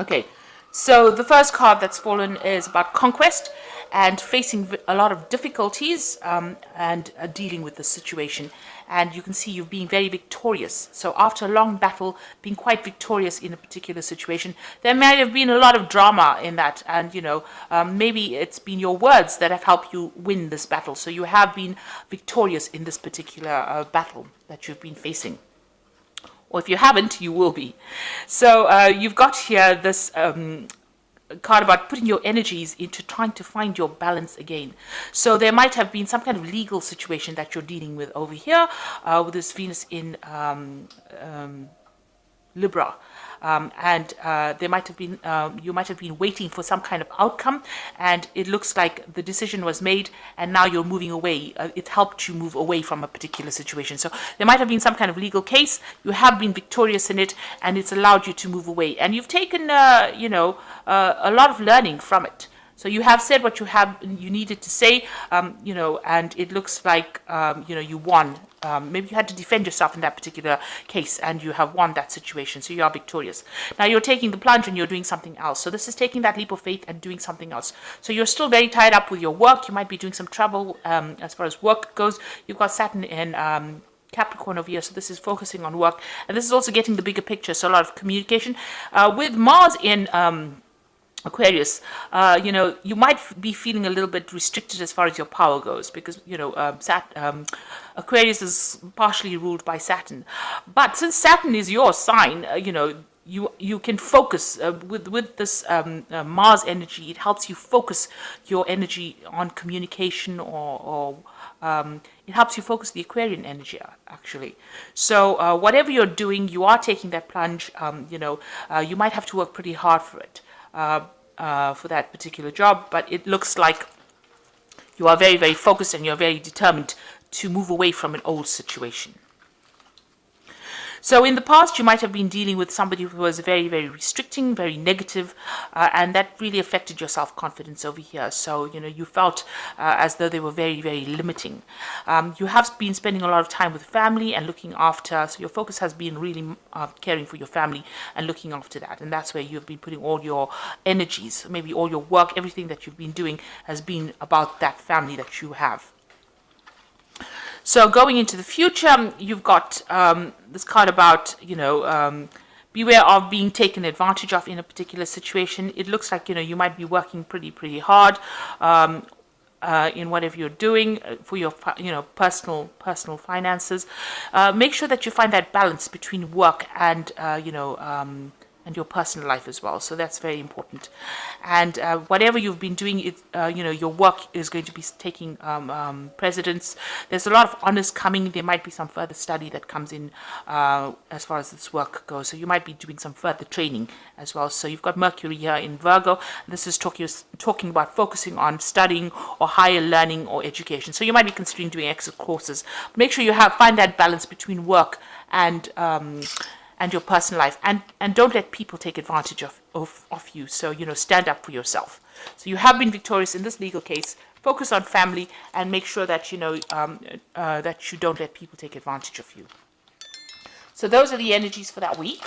Okay, so the first card that's fallen is about conquest and facing a lot of difficulties and dealing with the situation. And you can see you've been very victorious. So after a long battle, being quite victorious in a particular situation, there might have been a lot of drama in that. And, maybe it's been your words that have helped you win this battle. So you have been victorious in this particular battle that you've been facing. Or if you haven't, you will be. So you've got here this card about putting your energies into trying to find your balance again. So there might have been some kind of legal situation that you're dealing with over here with this Venus in Libra. And there might have been you might have been waiting for some kind of outcome, and it looks like the decision was made and now you're moving away. It helped you move away from a particular situation. So there might have been some kind of legal case. You have been victorious in it, and it's allowed you to move away, and you've taken a lot of learning from it. So you have said what you needed to say, and it looks like, you won. Maybe you had to defend yourself in that particular case, and you have won that situation. So you are victorious. Now you're taking the plunge and you're doing something else. So this is taking that leap of faith and doing something else. So you're still very tied up with your work. You might be doing some travel as far as work goes. You've got Saturn in Capricorn over here, so this is focusing on work. And this is also getting the bigger picture, so a lot of communication. With Mars in Aquarius, you might be feeling a little bit restricted as far as your power goes, because Aquarius is partially ruled by Saturn. But since Saturn is your sign, you can focus with this Mars energy. It helps you focus your energy on communication, or it helps you focus the Aquarian energy, actually. So whatever you're doing, you are taking that plunge. You might have to work pretty hard for it. For that particular job, but it looks like you are very, very focused and you're very determined to move away from an old situation. So in the past, you might have been dealing with somebody who was very, very restricting, very negative, and that really affected your self-confidence over here. So, you felt as though they were very, very limiting. You have been spending a lot of time with family and looking after, so your focus has been really caring for your family and looking after that. And that's where you've been putting all your energies, maybe all your work, everything that you've been doing has been about that family that you have. So going into the future, you've got this card about, beware of being taken advantage of in a particular situation. It looks like, you might be working pretty hard in whatever you're doing for your, personal finances. Make sure that you find that balance between work and, and your personal life as well. So that's very important. And whatever you've been doing, your work is going to be taking precedence. There's a lot of honors coming. There might be some further study that comes in as far as this work goes. So you might be doing some further training as well. So you've got Mercury here in Virgo. This is talking about focusing on studying or higher learning or education. So you might be considering doing extra courses. Make sure you find that balance between work and your personal life, and don't let people take advantage of you. So, stand up for yourself. So you have been victorious in this legal case. Focus on family and make sure that, that you don't let people take advantage of you. So those are the energies for that week.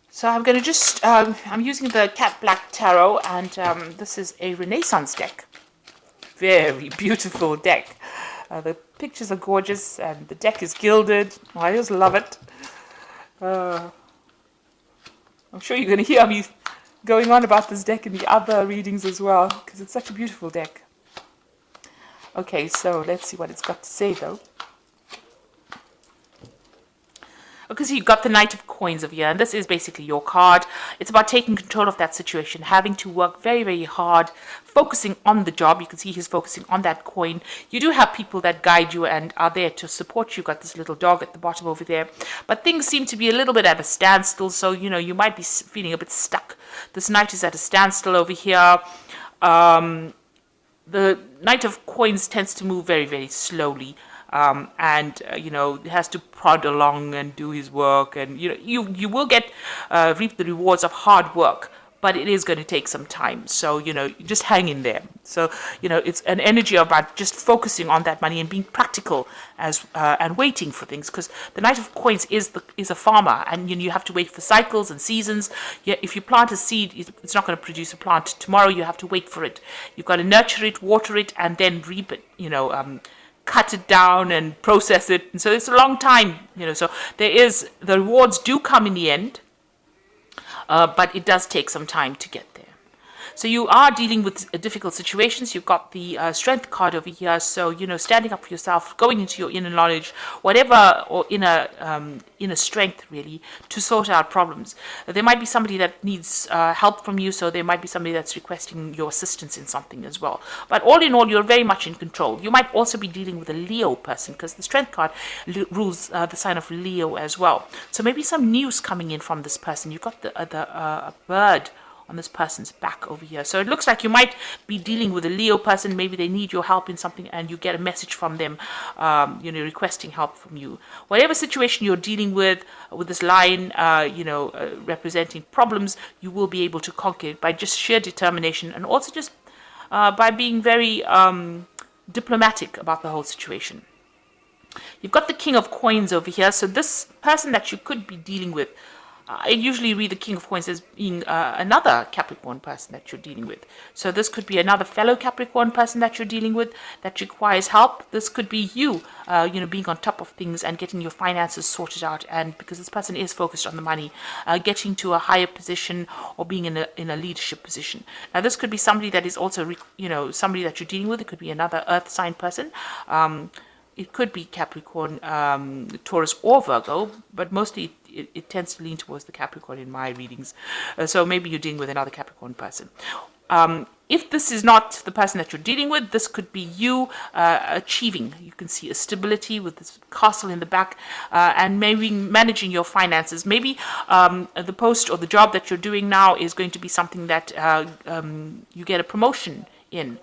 So I'm going to just, I'm using the Cat Black Tarot, and this is a Renaissance deck. Very beautiful deck. The pictures are gorgeous and the deck is gilded. I just love it. I'm sure you're going to hear me going on about this deck in the other readings as well, because it's such a beautiful deck. Okay, so let's see what it's got to say though. Okay, so you've got the Knight of Coins over here, and this is basically your card. It's about taking control of that situation, having to work very, very hard, focusing on the job. You can see he's focusing on that coin. You do have people that guide you and are there to support you. You've got this little dog at the bottom over there. But things seem to be a little bit at a standstill, so, you might be feeling a bit stuck. This Knight is at a standstill over here. The Knight of Coins tends to move very, very slowly. He has to prod along and do his work, and you will reap the rewards of hard work, but it is going to take some time. So, just hang in there. So, it's an energy about just focusing on that money and being practical and waiting for things, because the Knight of Coins is a farmer, and you have to wait for cycles and seasons. Yeah, if you plant a seed, it's not going to produce a plant tomorrow. You have to wait for it. You've got to nurture it, water it, and then reap it. Cut it down and process it, and so it's a long time. So the rewards do come in the end, but it does take some time to get there. So you are dealing with difficult situations. You've got the strength card over here. So, standing up for yourself, going into your inner knowledge, whatever, or inner strength, really, to sort out problems. There might be somebody that needs help from you. So there might be somebody that's requesting your assistance in something as well. But all in all, you're very much in control. You might also be dealing with a Leo person, because the strength card rules the sign of Leo as well. So maybe some news coming in from this person. You've got the bird on this person's back over here. So it looks like you might be dealing with a Leo person. Maybe they need your help in something, and you get a message from them, requesting help from you. Whatever situation you're dealing with this lion, representing problems, you will be able to conquer it by just sheer determination, and also just by being very diplomatic about the whole situation. You've got the King of Coins over here. So this person that you could be dealing with, I usually read the King of Coins as being another Capricorn person that you're dealing with. So this could be another fellow Capricorn person that you're dealing with that requires help. This could be you, being on top of things and getting your finances sorted out. And because this person is focused on the money, getting to a higher position or being in a leadership position. Now, this could be somebody that is also, somebody that you're dealing with. It could be another earth sign person. It could be Capricorn, Taurus, or Virgo, but mostly it tends to lean towards the Capricorn in my readings. So maybe you're dealing with another Capricorn person. If this is not the person that you're dealing with, this could be you achieving. You can see a stability with this castle in the back, and maybe managing your finances. Maybe the post or the job that you're doing now is going to be something that you get a promotion in.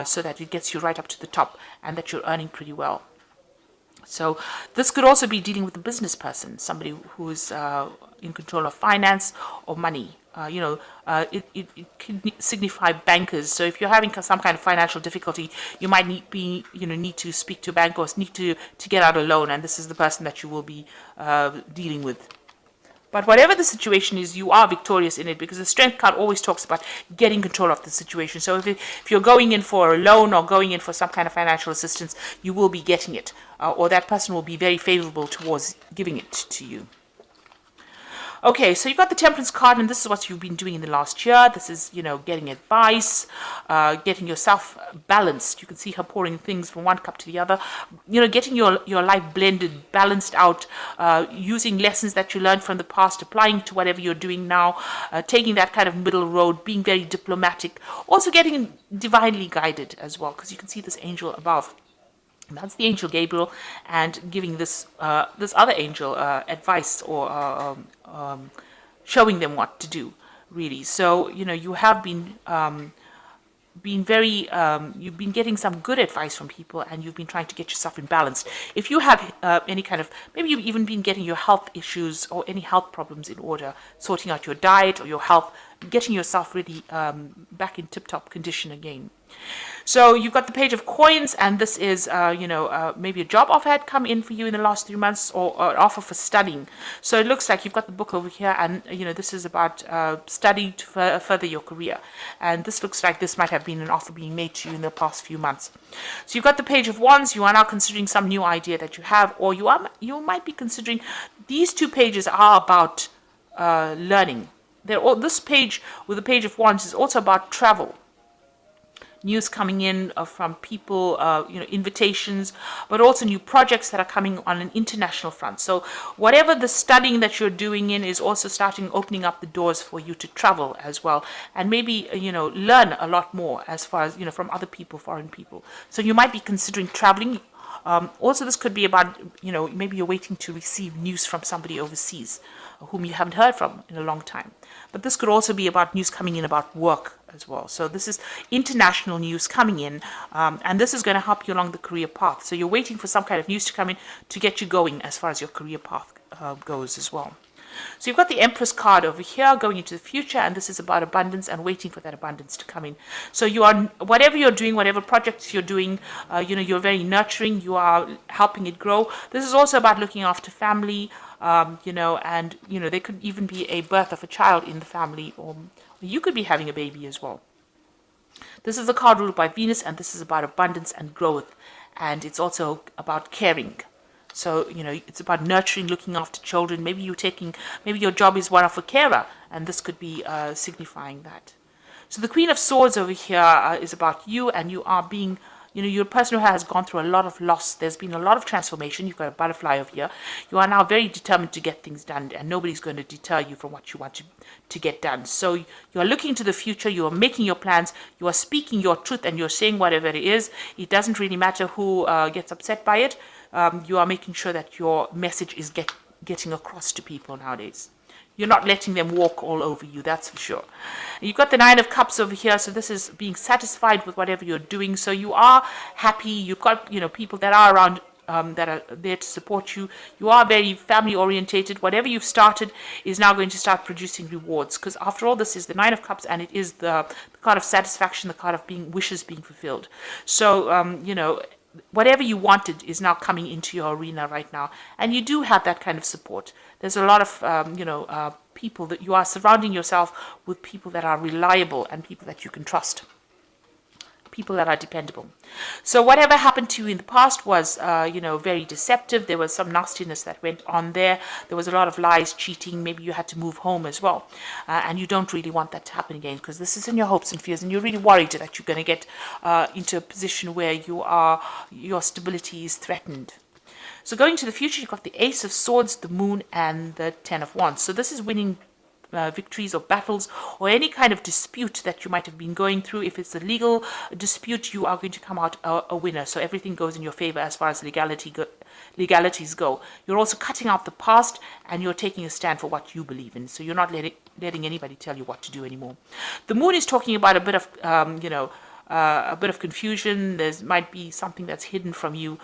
So that it gets you right up to the top, and that you're earning pretty well. So this could also be dealing with a business person, somebody who is in control of finance or money. It can signify bankers. So if you're having some kind of financial difficulty, you might need to speak to a bank, or need to get out a loan, and this is the person that you will be dealing with. But whatever the situation is, you are victorious in it, because the strength card always talks about getting control of the situation. So if you're going in for a loan or going in for some kind of financial assistance, you will be getting it, or that person will be very favorable towards giving it to you. Okay, so you've got the Temperance card, and this is what you've been doing in the last year. This is, getting advice, getting yourself balanced. You can see her pouring things from one cup to the other. Getting your life blended, balanced out, using lessons that you learned from the past, applying to whatever you're doing now, taking that kind of middle road, being very diplomatic. Also getting divinely guided as well, because you can see this angel above. And that's the angel Gabriel, and giving this other angel advice, or showing them what to do, really. So you have been very you've been getting some good advice from people, and you've been trying to get yourself in balance. If you have any kind of, maybe you've even been getting your health issues or any health problems in order, sorting out your diet or your health, getting yourself really back in tip-top condition again. So you've got the Page of Coins, and this is, maybe a job offer had come in for you in the last 3 months, or an offer for studying. So it looks like you've got the book over here, and, this is about studying to further your career. And this looks like this might have been an offer being made to you in the past few months. So you've got the Page of Wands. You are now considering some new idea that you have, or you might be considering, these two pages are about learning. This page with the Page of Wands is also about travel. News coming in from people, invitations, but also new projects that are coming on an international front. So whatever the studying that you're doing in is also opening up the doors for you to travel as well, and maybe, learn a lot more as far as, from other people, foreign people. So you might be considering traveling. Also, this could be about, maybe you're waiting to receive news from somebody overseas whom you haven't heard from in a long time. But this could also be about news coming in about work as well. So this is international news coming in, and this is going to help you along the career path. So you're waiting for some kind of news to come in to get you going as far as your career path goes as well. So you've got the Empress card over here going into the future, and this is about abundance and waiting for that abundance to come in. So you are, whatever you're doing, whatever projects you're doing, you're very nurturing, you are helping it grow. This is also about looking after family, and there could even be a birth of a child in the family, or you could be having a baby as well. This is the card ruled by Venus, and this is about abundance and growth, and it's also about caring. So, it's about nurturing, looking after children. Maybe your job is one of a carer, and this could be signifying that. So the Queen of Swords over here is about you, and you are being, you're a person who has gone through a lot of loss. There's been a lot of transformation. You've got a butterfly over here. You are now very determined to get things done, and nobody's going to deter you from what you want to get done. So you are looking to the future. You are making your plans. You are speaking your truth, and you're saying whatever it is. It doesn't really matter who gets upset by it. You are making sure that your message is getting across to people nowadays. You're not letting them walk all over you, that's for sure. You've got the Nine of Cups over here, so this is being satisfied with whatever you're doing. So you are happy. You've got, people that are around that are there to support you. You are very family orientated. Whatever you've started is now going to start producing rewards, because after all, this is the Nine of Cups, and it is the card of satisfaction, the card of wishes being fulfilled. So, whatever you wanted is now coming into your arena right now, and you do have that kind of support. There's a lot of people that you are surrounding yourself with, people that are reliable and people that you can trust, people that are dependable. So whatever happened to you in the past was very deceptive. There was some nastiness that went on there. There was a lot of lies, cheating. Maybe you had to move home as well, and you don't really want that to happen again, because this is in your hopes and fears, and you're really worried that you're going to get into a position where your stability is threatened. So going to the future, you've got the Ace of Swords, the Moon, and the Ten of Wands. So this is winning victories or battles, or any kind of dispute that you might have been going through. If it's a legal dispute, you are going to come out a winner. So everything goes in your favor as far as legalities go. You're also cutting out the past, and you're taking a stand for what you believe in. So you're not letting anybody tell you what to do anymore. The Moon is talking about a bit of a bit of confusion. There might be something that's hidden from you,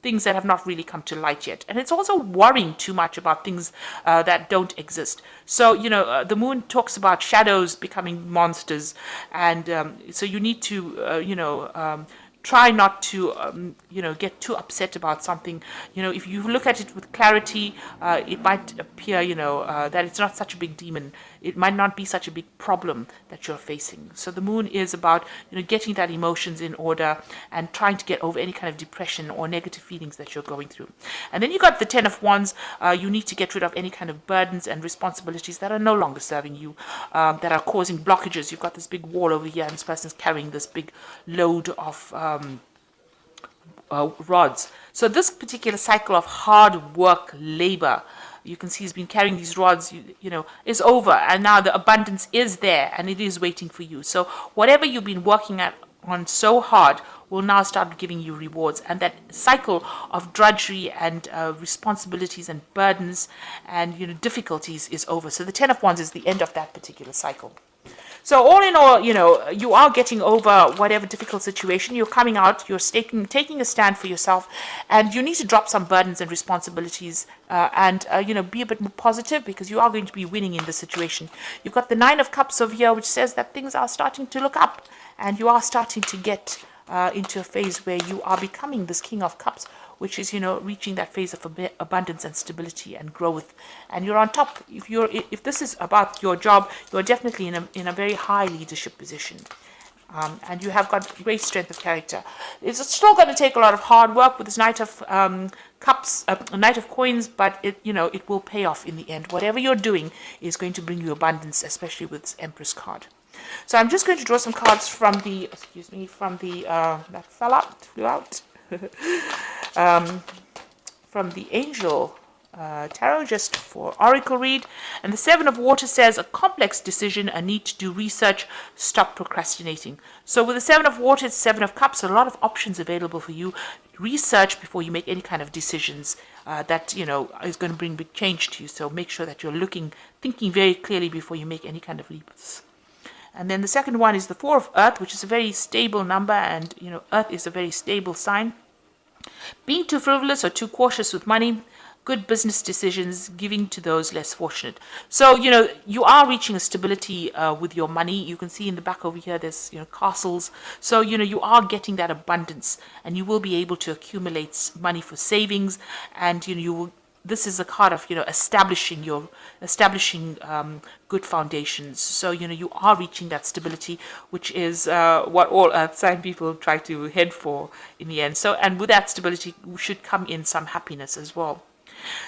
things that have not really come to light yet. And it's also worrying too much about things that don't exist. So, the Moon talks about shadows becoming monsters. And so you need to, try not to, get too upset about something. If you look at it with clarity, it might appear, that it's not such a big demon. It might not be such a big problem that you're facing. So the Moon is about, getting that emotions in order and trying to get over any kind of depression or negative feelings that you're going through. And then you got the Ten of Wands. You need to get rid of any kind of burdens and responsibilities that are no longer serving you, that are causing blockages. You've got this big wall over here, and this person's carrying this big load of rods. So this particular cycle of hard work, labor, you can see he's been carrying these rods, is over, and now the abundance is there, and it is waiting for you. So whatever you've been working on so hard will now start giving you rewards, and that cycle of drudgery and responsibilities and burdens and difficulties is over. So the Ten of Wands is the end of that particular cycle. So all in all, you are getting over whatever difficult situation. You're coming out, you're taking a stand for yourself, and you need to drop some burdens and responsibilities and be a bit more positive, because you are going to be winning in this situation. You've got the Nine of Cups over here, which says that things are starting to look up, and you are starting to get into a phase where you are becoming this King of Cups, which is, reaching that phase of abundance and stability and growth, and you're on top. If this is about your job, you're definitely in a very high leadership position, and you have got great strength of character. It's still going to take a lot of hard work with this Knight of Cups, Knight of Coins, but it will pay off in the end. Whatever you're doing is going to bring you abundance, especially with this Empress card. So I'm just going to draw some cards from the that flew out. From the Angel Tarot, just for Oracle read. And the Seven of Water says, a complex decision, a need to do research, stop procrastinating. So with the Seven of Water, it's Seven of Cups, a lot of options available for you. Research before you make any kind of decisions that is going to bring big change to you. So make sure that you're thinking very clearly before you make any kind of leaps. And then the second one is the Four of Earth, which is a very stable number, and Earth is a very stable sign. Being too frivolous or too cautious with money good business decisions, giving to those less fortunate. So, you are reaching a stability with your money. You can see in the back over here, there's, castles. So, you are getting that abundance, and you will be able to accumulate money for savings, and, you will. This is a card of establishing good foundations. So you are reaching that stability, which is what all earth sign people try to head for in the end. So, and with that stability should come in some happiness as well.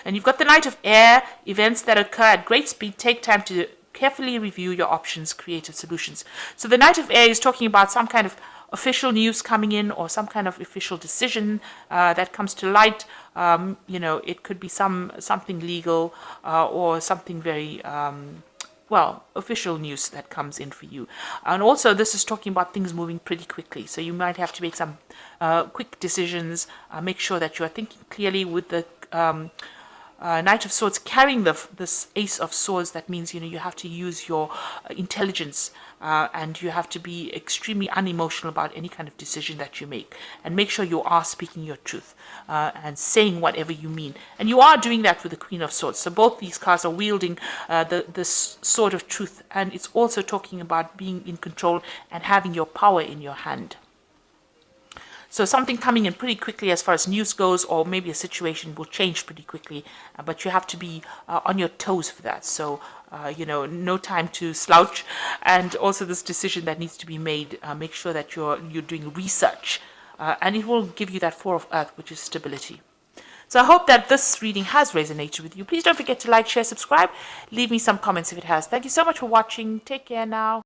And you've got the Knight of Air. Events that occur at great speed take time to carefully review your options, creative solutions. So the Knight of Air is talking about some kind of official news coming in, or some kind of official decision that comes to light. It could be something legal, or something very official news that comes in for you. And also this is talking about things moving pretty quickly. So you might have to make some quick decisions, make sure that you are thinking clearly. With the Knight of Swords carrying this Ace of Swords, that means you have to use your intelligence, and you have to be extremely unemotional about any kind of decision that you make, and make sure you are speaking your truth and saying whatever you mean. And you are doing that with the Queen of Swords. So both these cards are wielding the sword of truth, and it's also talking about being in control and having your power in your hand. So something coming in pretty quickly as far as news goes, or maybe a situation will change pretty quickly, but you have to be on your toes for that. So, no time to slouch. And also this decision that needs to be made, make sure that you're doing research, and it will give you that Four of Earth, which is stability. So I hope that this reading has resonated with you. Please don't forget to like, share, subscribe. Leave me some comments if it has. Thank you so much for watching. Take care now.